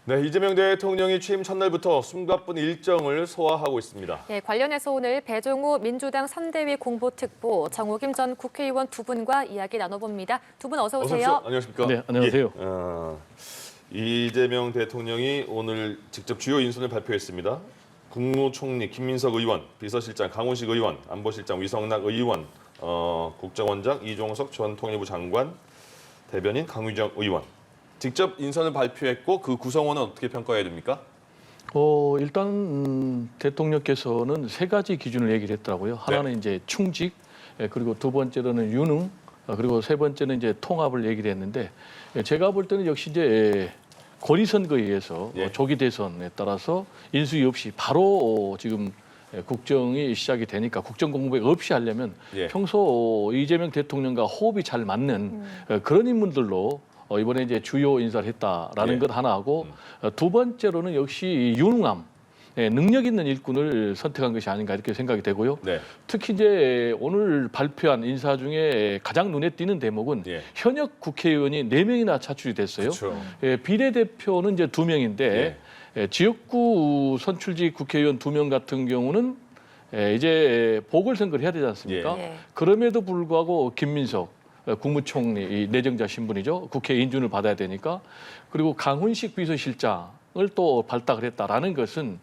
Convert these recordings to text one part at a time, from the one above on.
네, 이재명 대통령이 취임 첫날부터 숨가쁜 일정을 소화하고 있습니다. 네, 관련해서 오늘 배종우 민주당 선대위 공보특보, 정호김 전 국회의원 두 분과 이야기 나눠봅니다. 두 분 어서 오세요. 안녕하십니까? 네, 안녕하세요. 이재명 대통령이 오늘 직접 주요 인선을 발표했습니다. 국무총리 김민석 의원, 비서실장 강훈식 의원, 안보실장 위성락 의원, 국정원장 이종석 전 통일부 장관, 대변인 강유정 의원. 직접 인선을 발표했고 그 구성원은 어떻게 평가해야 됩니까? 일단 대통령께서는 세 가지 기준을 얘기를 했더라고요. 하나는 이제 충직, 그리고 두 번째로는 유능, 그리고 세 번째는 이제 통합을 얘기를 했는데, 제가 볼 때는 역시 이제 권위선거에 의해서 조기 대선에 따라서 인수위 없이 바로 지금 국정이 시작이 되니까 국정 공백 없이 하려면 평소 이재명 대통령과 호흡이 잘 맞는 그런 인물들로 이번에 이제 주요 인사를 했다라는 것 하나하고, 두 번째로는 역시 유능함, 능력 있는 일꾼을 선택한 것이 아닌가 이렇게 생각이 되고요. 특히 이제 오늘 발표한 인사 중에 가장 눈에 띄는 대목은 현역 국회의원이 4명이나 차출이 됐어요. 비례대표는 이제 2명인데 지역구 선출직 국회의원 2명 같은 경우는 이제 보궐선거를 해야 되지 않습니까? 그럼에도 불구하고 김민석 국무총리, 이 내정자 신분이죠. 국회 인준을 받아야 되니까. 그리고 강훈식 비서실장을 또 발탁을 했다라는 것은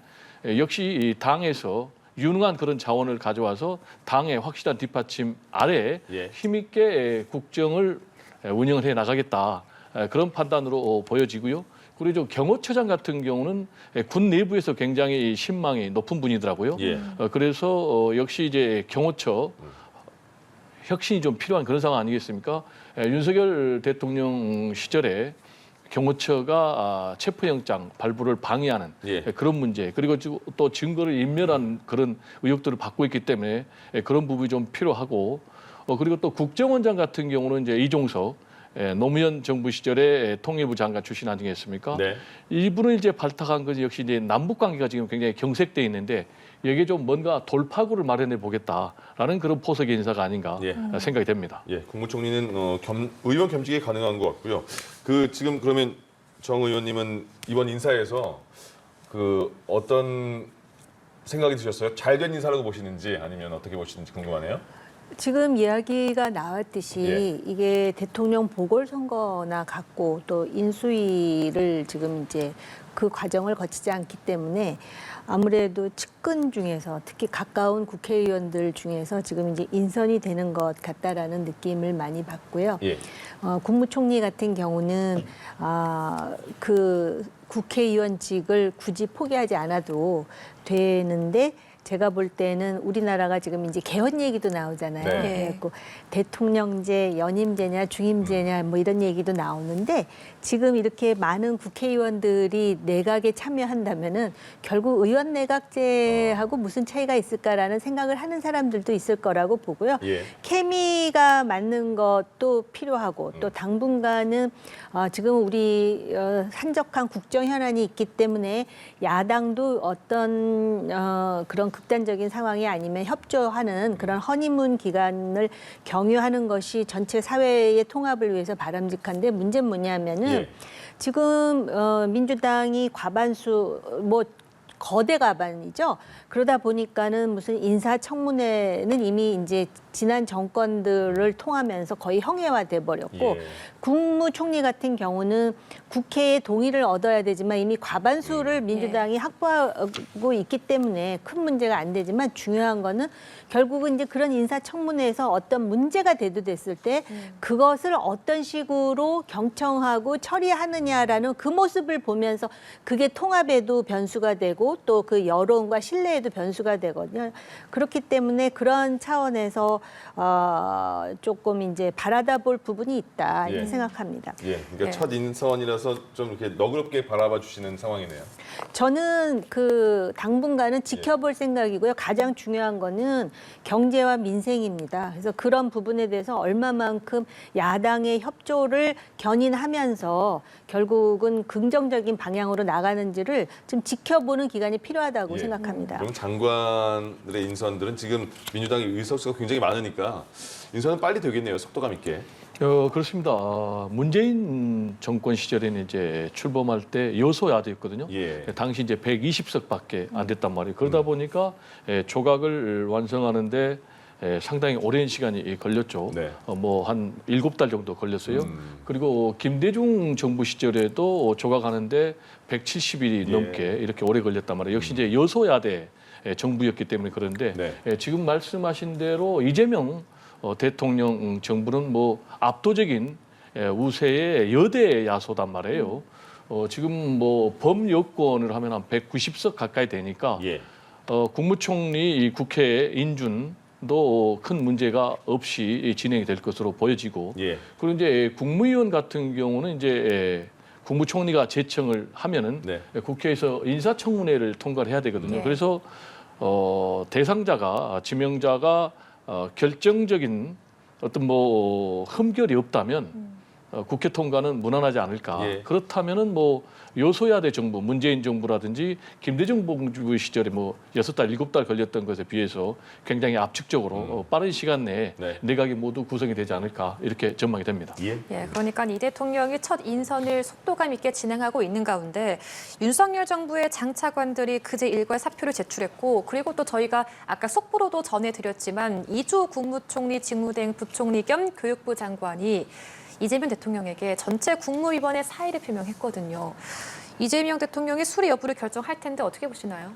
역시 이 당에서 유능한 그런 자원을 가져와서 당의 확실한 뒷받침 아래 힘있게 국정을 운영을 해 나가겠다. 그런 판단으로 보여지고요. 그리고 경호처장 같은 경우는 군 내부에서 굉장히 신망이 높은 분이더라고요. 그래서 역시 이제 경호처 혁신이 좀 필요한 그런 상황 아니겠습니까? 윤석열 대통령 시절에 경호처가 체포영장 발부를 방해하는 그런 문제, 그리고 또 증거를 인멸한 그런 의혹들을 받고 있기 때문에 그런 부분이 좀 필요하고, 그리고 또 국정원장 같은 경우는 이제 이종석 노무현 정부 시절에 통일부 장관 출신 아니겠습니까? 이분을 이제 발탁한 것이 역시 이제 남북 관계가 지금 굉장히 경색돼 있는데 여기에 좀 뭔가 돌파구를 마련해 보겠다라는 그런 포석의 인사가 아닌가 생각이 됩니다. 국무총리는 의원 겸직이 가능한 것 같고요. 지금 그러면 정 의원님은 이번 인사에서 어떤 생각이 드셨어요? 잘된 인사라고 보시는지 아니면 어떻게 보시는지 궁금하네요. 지금 이야기가 나왔듯이 이게 대통령 보궐선거나 같고 또 인수위를 지금 이제 그 과정을 거치지 않기 때문에 아무래도 측근 중에서 특히 가까운 국회의원들 중에서 지금 이제 인선이 되는 것 같다라는 느낌을 많이 받고요. 국무총리 같은 경우는 그 국회의원직을 굳이 포기하지 않아도 되는데, 제가 볼 때는 우리나라가 지금 이제 개헌 얘기도 나오잖아요. 그래갖고 대통령제, 연임제냐, 중임제냐 뭐 이런 얘기도 나오는데, 지금 이렇게 많은 국회의원들이 내각에 참여한다면은 결국 의원 내각제하고 무슨 차이가 있을까라는 생각을 하는 사람들도 있을 거라고 보고요. 케미가 맞는 것도 필요하고, 또 당분간은 지금 우리 한적한 국정 현안이 있기 때문에 야당도 어떤 그런 극단적인 상황이 아니면 협조하는 그런 허니문 기간을 경유하는 것이 전체 사회의 통합을 위해서 바람직한데, 문제는 뭐냐면은 지금 민주당이 과반수 거대 과반이죠. 그러다 보니까는 무슨 인사청문회는 이미 이제 지난 정권들을 통하면서 거의 형해화돼 버렸고, 국무총리 같은 경우는 국회의 동의를 얻어야 되지만 이미 과반수를 민주당이 확보하고 있기 때문에 큰 문제가 안 되지만, 중요한 거는 결국은 이제 그런 인사청문회에서 어떤 문제가 대두됐을 때 그것을 어떤 식으로 경청하고 처리하느냐라는 그 모습을 보면서 그게 통합에도 변수가 되고 또 그 여론과 신뢰에도 변수가 되거든요. 그렇기 때문에 그런 차원에서 조금 이제 바라다 볼 부분이 있다 이렇게 생각합니다. 그러니까 첫 인선이라서 좀 이렇게 너그럽게 바라봐 주시는 상황이네요. 저는 당분간은 지켜볼 생각이고요. 가장 중요한 거는 경제와 민생입니다. 그래서 그런 부분에 대해서 얼마만큼 야당의 협조를 견인하면서 결국은 긍정적인 방향으로 나가는지를 좀 지켜보는 기간이 필요하다고 생각합니다. 그럼 장관들의 인선들은 지금 민주당의 의석수가 굉장히 많으니까 인선은 빨리 되겠네요. 속도감 있게. 그렇습니다. 문재인 정권 시절에는 이제 출범할 때 여소야대였거든요. 예. 당시 이제 120석밖에 안 됐단 말이에요. 그러다 보니까 조각을 완성하는데 상당히 오랜 시간이 걸렸죠. 네. 뭐 한 7달 정도 걸렸어요. 그리고 김대중 정부 시절에도 조각하는데 170일이 예. 넘게 이렇게 오래 걸렸단 말이에요. 역시 이제 여소야대 정부였기 때문에 그런데 네. 지금 말씀하신 대로 이재명 대통령 정부는 뭐 압도적인 우세의 여대 야소단 말이에요. 지금 뭐 범여권을 하면 한 190석 가까이 되니까 예. 국무총리 국회 인준도 큰 문제가 없이 진행이 될 것으로 보여지고 예. 그리고 이제 국무위원 같은 경우는 이제 국무총리가 제청을 하면은 네. 국회에서 인사청문회를 통과를 해야 되거든요. 예. 그래서 대상자가 지명자가 결정적인 어떤 뭐 흠결이 없다면 국회 통과는 무난하지 않을까. 예. 그렇다면은 뭐 여소야대 정부, 문재인 정부라든지 김대중 정부 시절에 뭐 6달, 7달 걸렸던 것에 비해서 굉장히 압축적으로 빠른 시간 내에 네. 내각이 모두 구성이 되지 않을까 이렇게 전망이 됩니다. 예. 예, 그러니까 이 대통령이 첫 인선을 속도감 있게 진행하고 있는 가운데 윤석열 정부의 장차관들이 그제 일괄 사표를 제출했고 그리고 또 저희가 아까 속보로도 전해드렸지만 이주 국무총리 직무대행 부총리 겸 교육부 장관이 이재명 대통령에게 전체 국무위원회 사의를 표명했거든요. 이재명 대통령이 수리 여부를 결정할 텐데 어떻게 보시나요?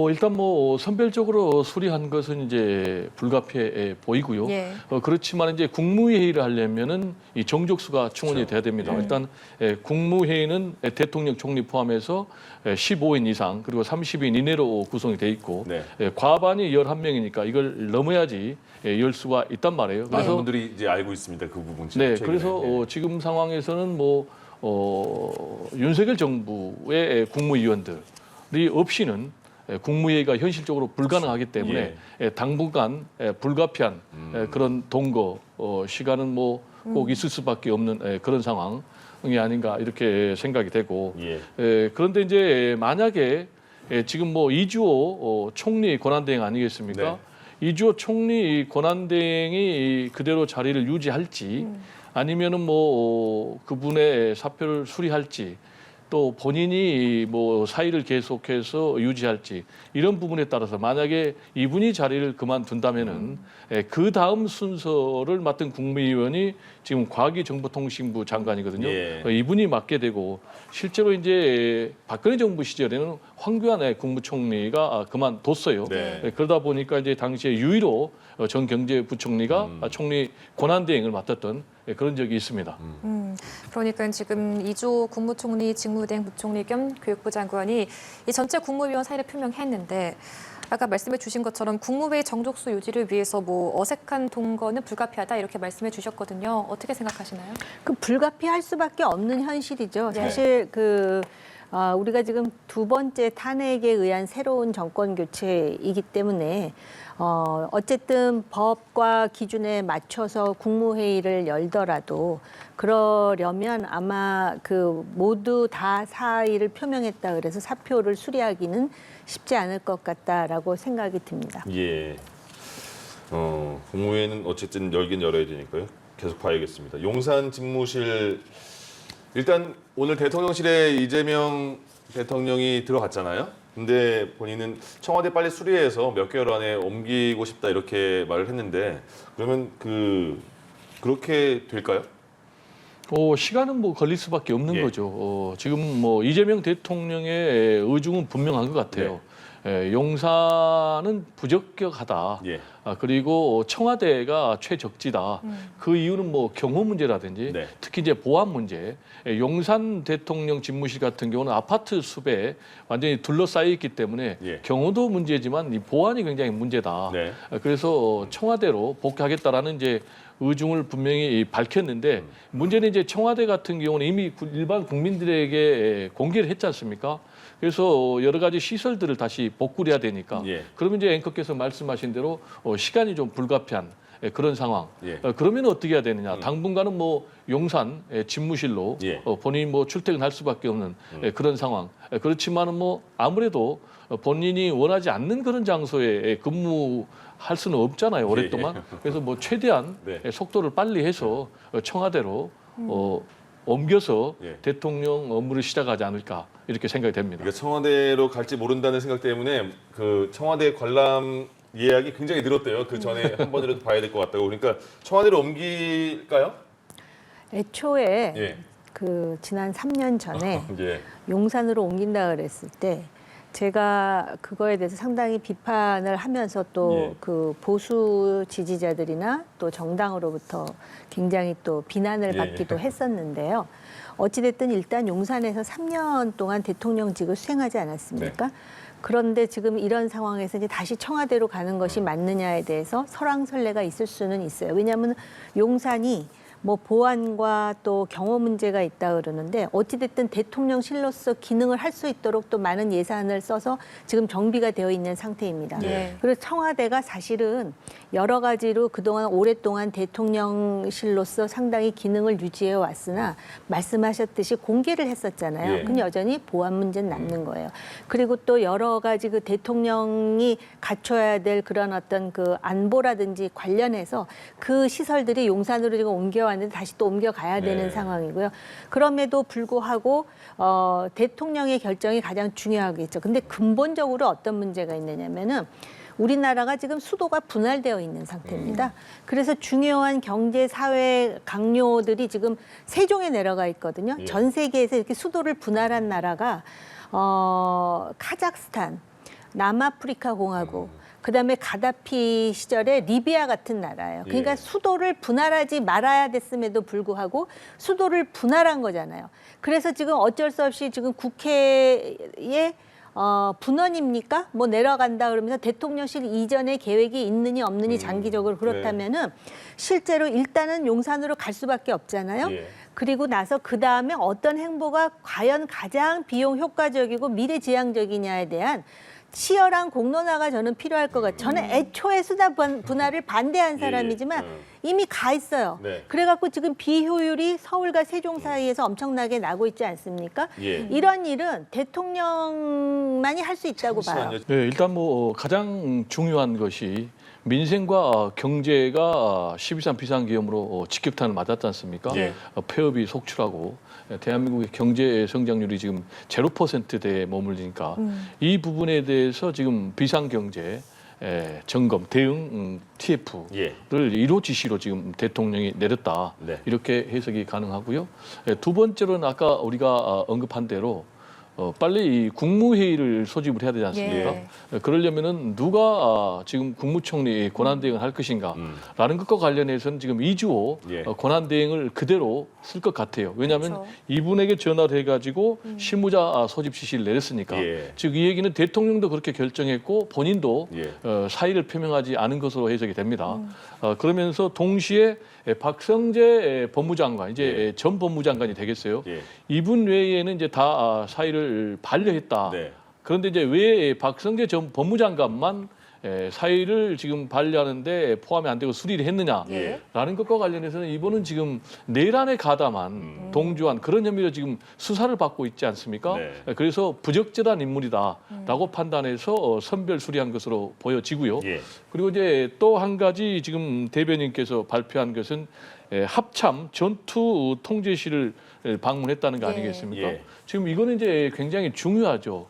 일단 뭐 선별적으로 수리한 것은 이제 불가피해 보이고요. 예. 그렇지만 이제 국무회의를 하려면은 이 정족수가 충원이 돼야 됩니다. 일단 국무회의는 대통령 총리 포함해서 15인 이상 그리고 30인 이내로 구성이 돼 있고 네. 과반이 11명이니까 이걸 넘어야지 열 수가 있단 말이에요. 많은 그래서 분들이 이제 알고 있습니다. 그 부분. 네, 최근에. 그래서 예. 지금 상황에서는 뭐 윤석열 정부의 국무위원들이 없이는 국무회의가 현실적으로 불가능하기 때문에 당분간 불가피한 그런 동거 시간은 뭐 꼭 있을 수밖에 없는 그런 상황이 아닌가 이렇게 생각이 되고 예. 그런데 이제 만약에 지금 뭐 이주호 총리 권한대행 아니겠습니까? 네. 이주호 총리 권한대행이 그대로 자리를 유지할지 아니면은 뭐 그분의 사표를 수리할지 또 본인이 뭐 사의를 계속해서 유지할지 이런 부분에 따라서 만약에 이분이 자리를 그만둔다면은 그 다음 순서를 맡은 국무위원이 지금 과기정보통신부 장관이거든요. 예. 이분이 맡게 되고 실제로 이제 박근혜 정부 시절에는 황교안 국무총리가 그만뒀어요. 네. 그러다 보니까 이제 당시에 유일로 전 경제부총리가 총리 권한대행을 맡았던 그런 적이 있습니다. 그러니까 지금 이주 국무총리 직무대행 부총리 겸 교육부 장관이 이 전체 국무위원 사의를 표명했는데 아까 말씀해 주신 것처럼 국무회의 정족수 유지를 위해서 뭐 어색한 동거는 불가피하다 이렇게 말씀해 주셨거든요. 어떻게 생각하시나요? 그 불가피할 수밖에 없는 현실이죠. 네. 사실 우리가 지금 두 번째 탄핵에 의한 새로운 정권 교체이기 때문에 어쨌든 법과 기준에 맞춰서 국무회의를 열더라도 그러려면 아마 모두 다 사의를 표명했다 그래서 사표를 수리하기는 쉽지 않을 것 같다라고 생각이 듭니다. 예. 국무회의는 어쨌든 열긴 열어야 되니까요. 계속 봐야겠습니다. 용산 집무실 일단 오늘 대통령실에 이재명 대통령이 들어갔잖아요. 근데 본인은 청와대 빨리 수리해서 몇 개월 안에 옮기고 싶다 이렇게 말을 했는데 그러면 그렇게 될까요? 시간은 뭐 걸릴 수밖에 없는 예. 거죠. 지금 뭐 이재명 대통령의 의중은 분명한 것 같아요. 용산은 부적격하다. 예. 그리고 청와대가 최적지다. 그 이유는 뭐 경호 문제라든지 네. 특히 이제 보안 문제. 용산 대통령 집무실 같은 경우는 아파트 숲에 완전히 둘러싸여 있기 때문에 예. 경호도 문제지만 이 보안이 굉장히 문제다. 네. 그래서 청와대로 복귀하겠다라는 이제 의중을 분명히 밝혔는데 문제는 이제 청와대 같은 경우는 이미 일반 국민들에게 공개를 했지 않습니까? 그래서 여러 가지 시설들을 다시 복구를 해야 되니까 예. 그러면 이제 앵커께서 말씀하신 대로 시간이 좀 불가피한 그런 상황. 예. 그러면 어떻게 해야 되느냐? 당분간은 뭐 용산 집무실로 예. 본인이 뭐 출퇴근할 수밖에 없는 그런 상황. 그렇지만은 뭐 아무래도 본인이 원하지 않는 그런 장소에 근무할 수는 없잖아요, 오랫동안. 예. 그래서 뭐 최대한 네. 속도를 빨리 해서 청와대로 옮겨서 예. 대통령 업무를 시작하지 않을까 이렇게 생각이 됩니다. 그러니까 청와대로 갈지 모른다는 생각 때문에 그 청와대 관람 예약이 굉장히 늘었대요. 그 전에 한 번이라도 봐야 될 것 같다고. 그러니까 청와대로 옮길까요? 애초에 예. 그 지난 3년 전에 예. 용산으로 옮긴다 그랬을 때 제가 그거에 대해서 상당히 비판을 하면서 또 예. 그 보수 지지자들이나 또 정당으로부터 굉장히 또 비난을 예. 받기도 했었는데요. 어찌됐든 일단 용산에서 3년 동안 대통령직을 수행하지 않았습니까? 그런데 지금 이런 상황에서 이제 다시 청와대로 가는 것이 맞느냐에 대해서 설왕설래가 있을 수는 있어요. 왜냐하면 용산이 뭐 보안과 또 경호 문제가 있다 그러는데 어찌됐든 대통령실로서 기능을 할 수 있도록 또 많은 예산을 써서 지금 정비가 되어 있는 상태입니다. 네. 그래서 청와대가 사실은 여러 가지로 그동안 오랫동안 대통령실로서 상당히 기능을 유지해 왔으나 말씀하셨듯이 공개를 했었잖아요. 예. 그럼 여전히 보안 문제는 남는 거예요. 그리고 또 여러 가지 그 대통령이 갖춰야 될 그런 어떤 그 안보라든지 관련해서 그 시설들이 용산으로 지금 옮겨왔는데 다시 또 옮겨가야 되는 네. 상황이고요. 그럼에도 불구하고 대통령의 결정이 가장 중요하겠죠. 근데 근본적으로 어떤 문제가 있느냐면은 우리나라가 지금 수도가 분할되어 있는 상태입니다. 그래서 중요한 경제, 사회 강요들이 지금 세종에 내려가 있거든요. 예. 전 세계에서 이렇게 수도를 분할한 나라가 카자흐스탄, 남아프리카 공화국, 그다음에 가다피 시절에 리비아 같은 나라예요. 그러니까 예. 수도를 분할하지 말아야 됐음에도 불구하고 수도를 분할한 거잖아요. 그래서 지금 어쩔 수 없이 지금 국회에 분원입니까? 뭐 내려간다 그러면서 대통령실 이전의 계획이 있느니 없느니 장기적으로 그렇다면은 실제로 일단은 용산으로 갈 수밖에 없잖아요. 예. 그리고 나서 그 다음에 어떤 행보가 과연 가장 비용 효과적이고 미래지향적이냐에 대한 치열한 공론화가 저는 필요할 것 같아요. 저는 애초에 수다 분할을 반대한 사람이지만 이미 가 있어요. 네. 그래갖고 지금 비효율이 서울과 세종 사이에서 엄청나게 나고 있지 않습니까? 예. 이런 일은 대통령만이 할 수 있다고 봐요. 잠시만요. 네, 일단 뭐 가장 중요한 것이 민생과 경제가 12.3 비상계엄으로 직격탄을 맞았지 않습니까? 예. 폐업이 속출하고 대한민국의 경제 성장률이 지금 0%대에 머물리니까 이 부분에 대해서 지금 비상경제 점검, 대응 TF를 예. 1호 지시로 지금 대통령이 내렸다. 네. 이렇게 해석이 가능하고요. 두 번째로는 아까 우리가 언급한 대로 빨리 이 국무회의를 소집을 해야 되지 않습니까? 그러려면은 누가 지금 국무총리 권한대행을 할 것인가라는 것과 관련해서는 지금 이주호 예. 권한대행을 그대로 쓸 것 같아요. 왜냐하면 그렇죠. 이분에게 전화를 해가지고 실무자 소집 지시를 내렸으니까. 예. 즉 이 얘기는 대통령도 그렇게 결정했고 본인도 예. 사의를 표명하지 않은 것으로 해석이 됩니다. 그러면서 동시에 박성재 법무장관, 이제 전 법무장관이 되겠어요. 예. 이분 외에는 이제 다 사의를 반려했다. 네. 그런데 이제 왜 박성재 전 법무장관만 사의를 지금 반려하는데 포함이 안 되고 수리를 했느냐라는 예. 것과 관련해서는 이번은 지금 내란에 가담한 동조한 그런 혐의로 지금 수사를 받고 있지 않습니까? 네. 그래서 부적절한 인물이다라고 판단해서 선별 수리한 것으로 보여지고요. 예. 그리고 이제 또 한 가지 지금 대변인께서 발표한 것은 합참 전투 통제실을 방문했다는 거 예. 아니겠습니까? 예. 지금 이거는 이제 굉장히 중요하죠.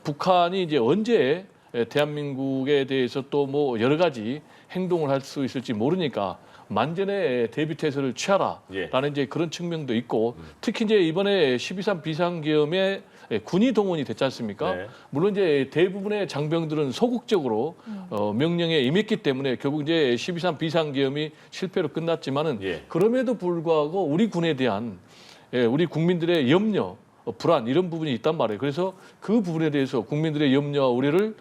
북한이 이제 언제 대한민국에 대해서 또 뭐 여러 가지 행동을 할 수 있을지 모르니까 만전의 대비 태세를 취하라라는 이제 그런 측면도 있고 특히 이제 이번에 12.3 비상계엄에 군이 동원이 됐지 않습니까? 네. 물론 이제 대부분의 장병들은 소극적으로 명령에 임했기 때문에 결국 이제 12.3 비상계엄이 실패로 끝났지만은 예. 그럼에도 불구하고 우리 군에 대한 우리 국민들의 염려, 불안 이런 부분이 있단 말이에요. 그래서 그 부분에 대해서 국민들의 염려와 우려를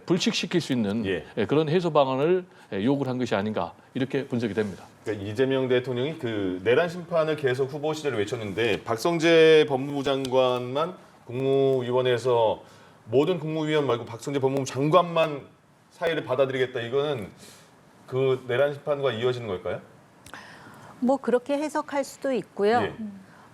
불식시킬 수 있는 그런 해소 방안을 요구를 한 것이 아닌가 이렇게 분석이 됩니다. 그러니까 이재명 대통령이 그 내란 심판을 계속 후보 시절에 외쳤는데 박성재 법무부 장관만 국무위원회에서 모든 국무위원 말고 박성재 법무부 장관만 사의를 받아들이겠다. 이거는 그 내란 심판과 이어지는 걸까요? 뭐 그렇게 해석할 수도 있고요. 예.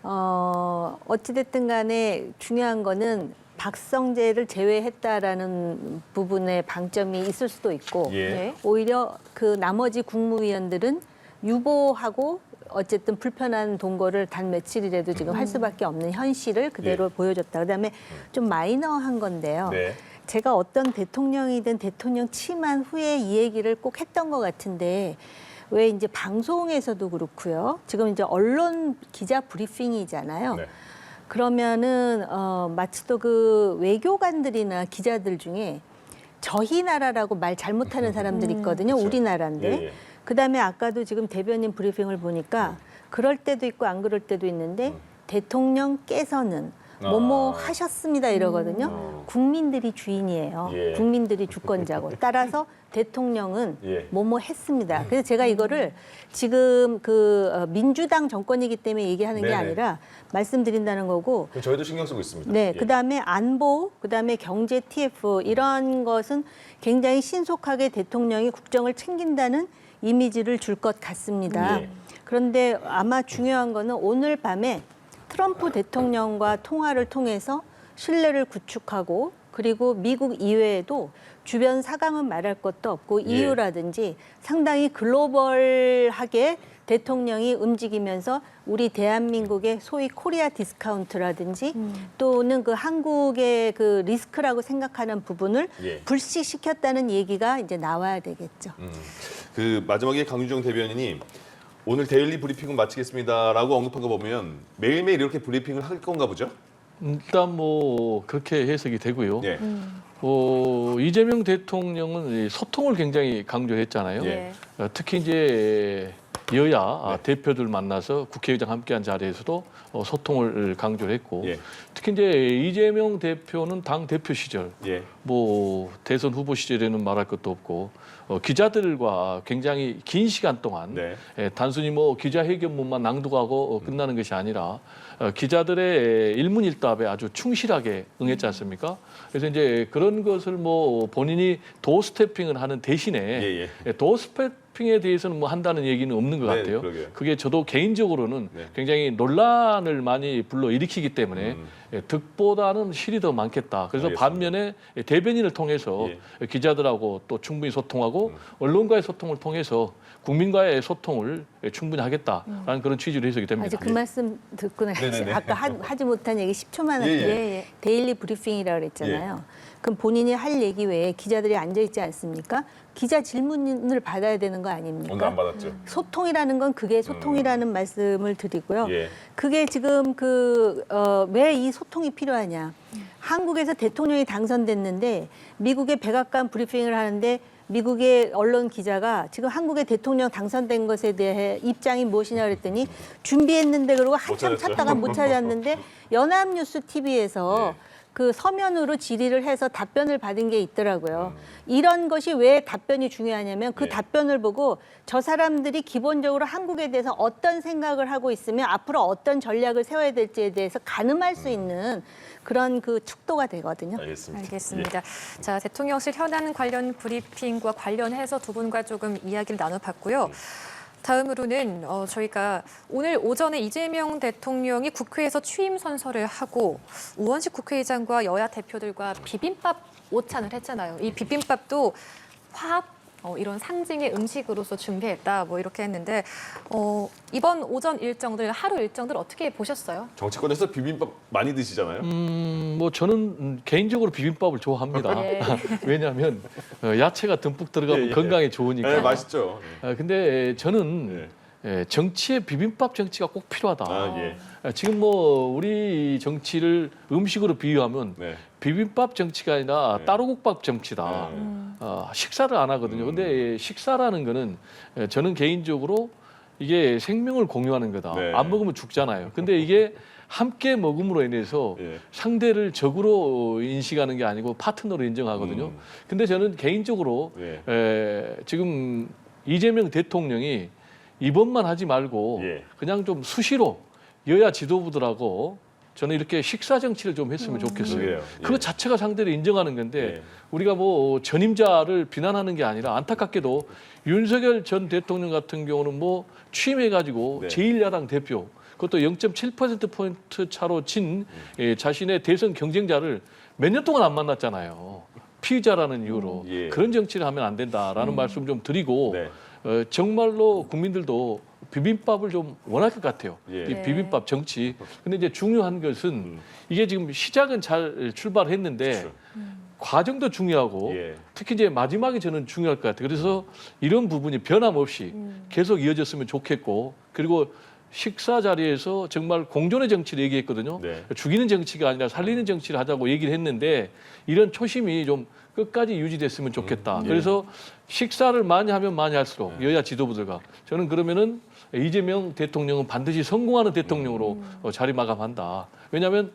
어찌됐든 간에 중요한 거는 박성재를 제외했다라는 부분에 방점이 있을 수도 있고 예. 네. 오히려 그 나머지 국무위원들은 유보하고 어쨌든 불편한 동거를 단 며칠이라도 지금 할 수밖에 없는 현실을 그대로 예. 보여줬다. 그다음에 좀 마이너한 건데요. 네. 제가 어떤 대통령이든 대통령 취임한 후에 이 얘기를 꼭 했던 것 같은데 왜 이제 방송에서도 그렇고요. 지금 이제 언론 기자 브리핑이잖아요. 네. 그러면은 마치 또 그 외교관들이나 기자들 중에 저희 나라라고 말 잘못하는 사람들이 있거든요. 그렇죠. 우리나라인데. 예, 예. 그다음에 아까도 지금 대변인 브리핑을 보니까 그럴 때도 있고 안 그럴 때도 있는데 대통령께서는 뭐뭐 아. 하셨습니다 이러거든요. 국민들이 주인이에요. 예. 국민들이 주권자고. 따라서 대통령은 예. 뭐뭐 했습니다. 그래서 제가 이거를 지금 그 민주당 정권이기 때문에 얘기하는 게 네네. 아니라 말씀드린다는 거고 그럼 저희도 신경 쓰고 있습니다. 네, 예. 그다음에 안보, 그다음에 경제 TF 이런 것은 굉장히 신속하게 대통령이 국정을 챙긴다는 이미지를 줄 것 같습니다. 예. 그런데 아마 중요한 거는 오늘 밤에 트럼프 대통령과 통화를 통해서 신뢰를 구축하고 그리고 미국 이외에도 주변 사강은 말할 것도 없고 예. EU라든지 상당히 글로벌하게 대통령이 움직이면서 우리 대한민국의 소위 코리아 디스카운트라든지 또는 그 한국의 그 리스크라고 생각하는 부분을 예. 불식시켰다는 얘기가 이제 나와야 되겠죠. 그 마지막에 강유정 대변인이 오늘 데일리 브리핑은 마치겠습니다라고 언급한 거 보면 매일매일 이렇게 브리핑을 할 건가 보죠? 일단 뭐 그렇게 해석이 되고요. 예. 이재명 대통령은 이 소통을 굉장히 강조했잖아요. 예. 특히 이제 여야 네. 대표들 만나서 국회의장 함께한 자리에서도 소통을 강조했고 예. 특히 이제 이재명 대표는 당 대표 시절 예. 뭐 대선 후보 시절에는 말할 것도 없고 기자들과 굉장히 긴 시간 동안 네. 단순히 뭐 기자회견문만 낭독하고 끝나는 것이 아니라 기자들의 일문일답에 아주 충실하게 응했지 않습니까? 그래서 이제 그런 것을 뭐 본인이 도스태핑을 하는 대신에 예, 도스태핑에 대해서는 뭐 한다는 얘기는 없는 것 네, 같아요. 그러게요. 그게 저도 개인적으로는 네. 굉장히 논란을 많이 불러일으키기 때문에 득보다는 실이 더 많겠다. 그래서 알겠습니다. 반면에 대변인을 통해서 기자들하고 또 충분히 소통하고 언론과의 소통을 통해서 국민과의 소통을 충분히 하겠다라는 그런 취지로 해석이 됩니다. 아직 그 말씀 듣고 나서 네네네. 아까 하지 못한 얘기 10초만 예, 할게요. 예. 데일리 브리핑이라고 그랬잖아요. 그럼 본인이 할 얘기 외에 기자들이 앉아 있지 않습니까? 기자 질문을 받아야 되는 거 아닙니까? 오늘 안 받았죠. 소통이라는 건 그게 소통이라는 말씀을 드리고요. 예. 그게 지금 왜 이 소통이 필요하냐? 한국에서 대통령이 당선됐는데 미국의 백악관 브리핑을 하는데 미국의 언론 기자가 지금 한국의 대통령 당선된 것에 대해 입장이 무엇이냐 그랬더니 준비했는데 그러고 한참 찾았죠. 찾다가 못 찾았는데 연합뉴스 TV에서 그 서면으로 질의를 해서 답변을 받은 게 있더라고요. 이런 것이 왜 답변이 중요하냐면 그 네. 답변을 보고 저 사람들이 기본적으로 한국에 대해서 어떤 생각을 하고 있으면 앞으로 어떤 전략을 세워야 될지에 대해서 가늠할 수 있는 그런 그 척도가 되거든요. 알겠습니다. 알겠습니다. 자, 대통령실 현안 관련 브리핑과 관련해서 두 분과 조금 이야기를 나눠봤고요. 다음으로는 저희가 오늘 오전에 이재명 대통령이 국회에서 취임 선서를 하고 우원식 국회의장과 여야 대표들과 비빔밥 오찬을 했잖아요. 이 비빔밥도 화합 이런 상징의 음식으로서 준비했다 뭐 이렇게 했는데 이번 오전 일정들 하루 일정들 어떻게 보셨어요? 정치권에서 비빔밥 많이 드시잖아요. 뭐 저는 개인적으로 비빔밥을 좋아합니다. 예. 왜냐하면 야채가 듬뿍 들어가면 예, 예. 건강에 좋으니까. 네, 맛있죠. 근데 저는 정치에 비빔밥 정치가 꼭 필요하다. 아, 예. 지금 뭐 우리 정치를 음식으로 비유하면 네. 비빔밥 정치가 아니라 네. 따로국밥 정치다. 식사를 안 하거든요. 근데 식사라는 거는 저는 개인적으로 이게 생명을 공유하는 거다. 네. 안 먹으면 죽잖아요. 근데 이게 함께 먹음으로 인해서 예. 상대를 적으로 인식하는 게 아니고 파트너로 인정하거든요. 근데 저는 개인적으로 지금 이재명 대통령이 이번만 하지 말고 예. 그냥 좀 수시로 여야 지도부들하고 저는 이렇게 식사 정치를 좀 했으면 좋겠어요. 그러게요. 그거 예. 자체가 상대를 인정하는 건데 예. 우리가 뭐 전임자를 비난하는 게 아니라 안타깝게도 윤석열 전 대통령 같은 경우는 뭐 취임해가지고 네. 제1야당 대표 그것도 0.7%포인트 차로 진 자신의 대선 경쟁자를 몇 년 동안 안 만났잖아요. 피의자라는 이유로 예. 그런 정치를 하면 안 된다라는 말씀 좀 드리고 네. 정말로 국민들도 비빔밥을 좀 원할 것 같아요. 예. 이 비빔밥 정치. 근데 이제 중요한 것은 이게 지금 시작은 잘 출발했는데 그렇죠. 과정도 중요하고 예. 특히 이제 마지막이 저는 중요할 것 같아요. 그래서 이런 부분이 변함없이 계속 이어졌으면 좋겠고 그리고 식사 자리에서 정말 공존의 정치를 얘기했거든요. 네. 죽이는 정치가 아니라 살리는 정치를 하자고 얘기를 했는데 이런 초심이 좀 끝까지 유지됐으면 좋겠다. 예. 그래서 식사를 많이 하면 많이 할수록 여야 지도부들과 저는 그러면은 이재명 대통령은 반드시 성공하는 대통령으로 자리마감한다. 왜냐하면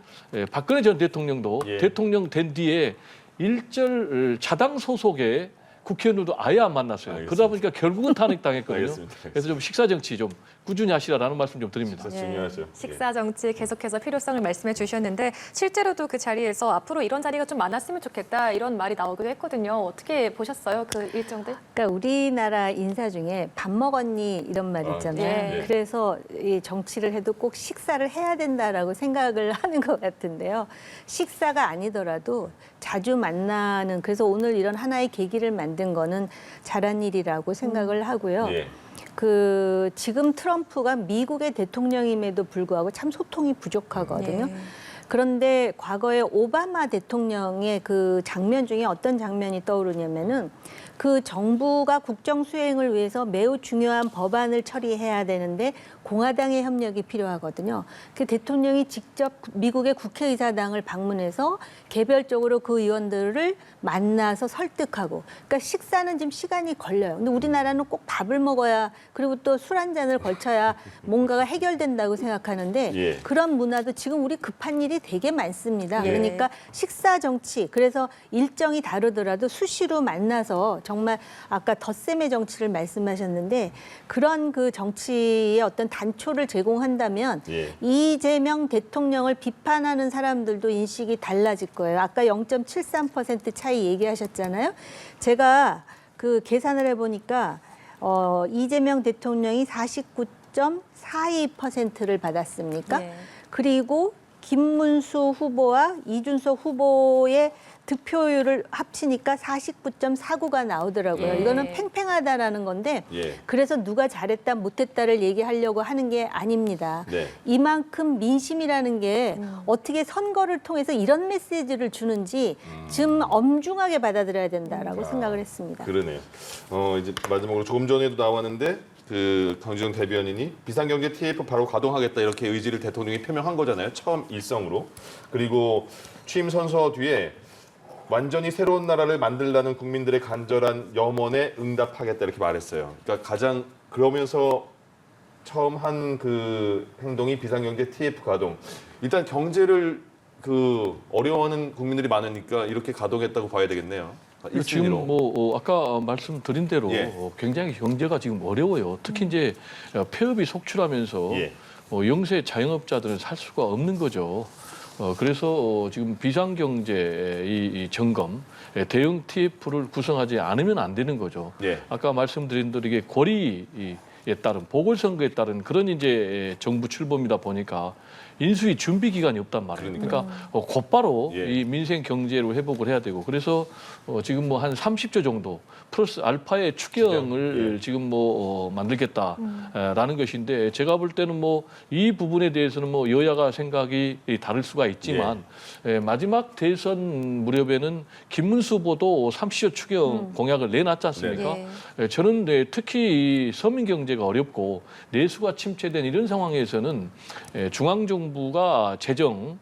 박근혜 전 대통령도 예. 대통령 된 뒤에 일절 자당 소속의 국회의원들도 아예 안 만났어요. 알겠습니다. 그러다 보니까 결국은 탄핵당했거든요. 알겠습니다. 그래서 좀 식사 정치 좀 꾸준히 하시라라는 말씀 좀 드립니다. 진짜 중요하죠. 예, 식사 정치 계속해서 필요성을 말씀해 주셨는데 실제로도 그 자리에서 앞으로 이런 자리가 좀 많았으면 좋겠다 이런 말이 나오기도 했거든요. 어떻게 보셨어요? 그 일정들? 그러니까 우리나라 인사 중에 밥 먹었니 이런 말 있잖아요. 예. 그래서 이 정치를 해도 꼭 식사를 해야 된다라고 생각을 하는 것 같은데요. 식사가 아니더라도 자주 만나는 그래서 오늘 이런 하나의 계기를 만든 거는 잘한 일이라고 생각을 하고요. 예. 그 지금 트럼프가 미국의 대통령임에도 불구하고 참 소통이 부족하거든요. 예. 그런데 과거에 오바마 대통령의 그 장면 중에 어떤 장면이 떠오르냐면은 그 정부가 국정 수행을 위해서 매우 중요한 법안을 처리해야 되는데 공화당의 협력이 필요하거든요. 그 대통령이 직접 미국의 국회의사당을 방문해서 개별적으로 그 의원들을 만나서 설득하고, 그러니까 식사는 지금 시간이 걸려요. 근데 우리나라는 꼭 밥을 먹어야 그리고 또 술 한 잔을 걸쳐야 뭔가가 해결된다고 생각하는데 예. 그런 문화도 지금 우리 급한 일이 되게 많습니다. 예. 그러니까 식사 정치, 그래서 일정이 다르더라도 수시로 만나서 정말 아까 덧셈의 정치를 말씀하셨는데 그런 그 정치의 어떤 단초를 제공한다면 예. 이재명 대통령을 비판하는 사람들도 인식이 달라질 거예요. 아까 0.73% 차이 얘기하셨잖아요. 제가 그 계산을 해보니까 이재명 대통령이 49.42%를 받았습니까? 네. 그리고 김문수 후보와 이준석 후보의 득표율을 합치니까 49.49가 나오더라고요. 예. 이거는 팽팽하다라는 건데 예. 그래서 누가 잘했다 못했다를 얘기하려고 하는 게 아닙니다. 네. 이만큼 민심이라는 게 어떻게 선거를 통해서 이런 메시지를 주는지 좀 엄중하게 받아들여야 된다라고 생각을 했습니다. 그러네요. 이제 마지막으로 조금 전에도 나왔는데 그 강주영 대변인이 비상경제 TF 바로 가동하겠다 이렇게 의지를 대통령이 표명한 거잖아요. 처음 일성으로. 그리고 취임 선서 뒤에 완전히 새로운 나라를 만들라는 국민들의 간절한 염원에 응답하겠다 이렇게 말했어요. 그러니까 가장 그러면서 처음 한 그 행동이 비상경제 TF 가동. 일단 경제를 그 어려워하는 국민들이 많으니까 이렇게 가동했다고 봐야 되겠네요. 지금 뭐 아까 말씀드린 대로 예. 굉장히 경제가 지금 어려워요. 특히 이제 폐업이 속출하면서 예. 영세 자영업자들은 살 수가 없는 거죠. 그래서 지금 비상경제 이 점검, 대응 TF를 구성하지 않으면 안 되는 거죠. 예. 아까 말씀드린 대로 이게 고리에 따른 보궐선거에 따른 그런 이제 정부 출범이다 보니까 인수위 준비 기간이 없단 말이에요. 그러니까 곧바로 예. 이 민생 경제로 회복을 해야 되고 그래서 지금 뭐 한 30조 정도 플러스 알파의 추경을 추경, 예. 지금 뭐 만들겠다라는 것인데 제가 볼 때는 뭐 이 부분에 대해서는 뭐 여야가 생각이 다를 수가 있지만 마지막 대선 무렵에는 김문수 후보도 30조 추경 공약을 내놨지 않습니까? 네. 저는 특히 이 서민 경제가 어렵고 내수가 침체된 이런 상황에서는 중앙정부가 재정을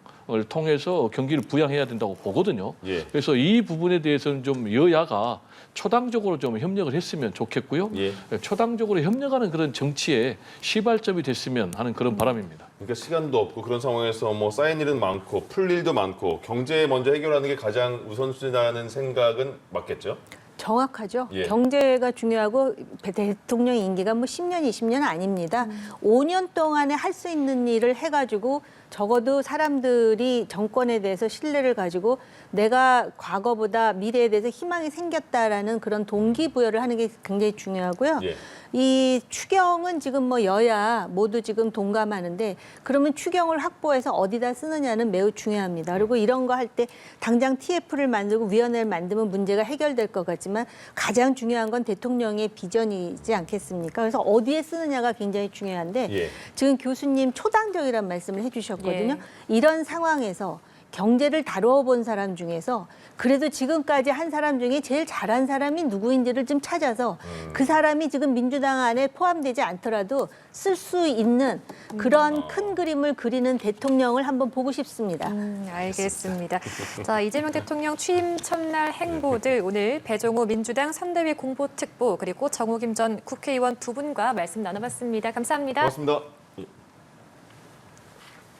통해서 경기를 부양해야 된다고 보거든요. 예. 그래서 이 부분에 대해서는 좀 여야가 초당적으로 좀 협력을 했으면 좋겠고요. 예. 초당적으로 협력하는 그런 정치에 시발점이 됐으면 하는 그런 바람입니다. 그러니까 시간도 없고 그런 상황에서 뭐 쌓인 일은 많고 풀 일도 많고 경제 먼저 해결하는 게 가장 우선순위라는 생각은 맞겠죠? 정확하죠. 예. 경제가 중요하고 대통령 임기가 뭐 10년, 20년 아닙니다. 5년 동안에 할 수 있는 일을 해가지고 적어도 사람들이 정권에 대해서 신뢰를 가지고 내가 과거보다 미래에 대해서 희망이 생겼다라는 그런 동기부여를 하는 게 굉장히 중요하고요. 예. 이 추경은 지금 뭐 여야 모두 지금 동감하는데 그러면 추경을 확보해서 어디다 쓰느냐는 매우 중요합니다. 그리고 이런 거 할 때 당장 TF를 만들고 위원회를 만들면 문제가 해결될 것 같지만 가장 중요한 건 대통령의 비전이지 않겠습니까? 그래서 어디에 쓰느냐가 굉장히 중요한데 예. 지금 교수님 초당적이라는 말씀을 해주셨거든요. 예. 이런 상황에서 경제를 다루어 본 사람 중에서 그래도 지금까지 한 사람 중에 제일 잘한 사람이 누구인지를 좀 찾아서 그 사람이 지금 민주당 안에 포함되지 않더라도 쓸 수 있는 그런 큰 그림을 그리는 대통령을 한번 보고 싶습니다. 알겠습니다. 자, 이재명 대통령 취임 첫날 행보들 오늘 배종우 민주당 선대위 공보특보 그리고 정호김 전 국회의원 두 분과 말씀 나눠봤습니다. 감사합니다. 고맙습니다.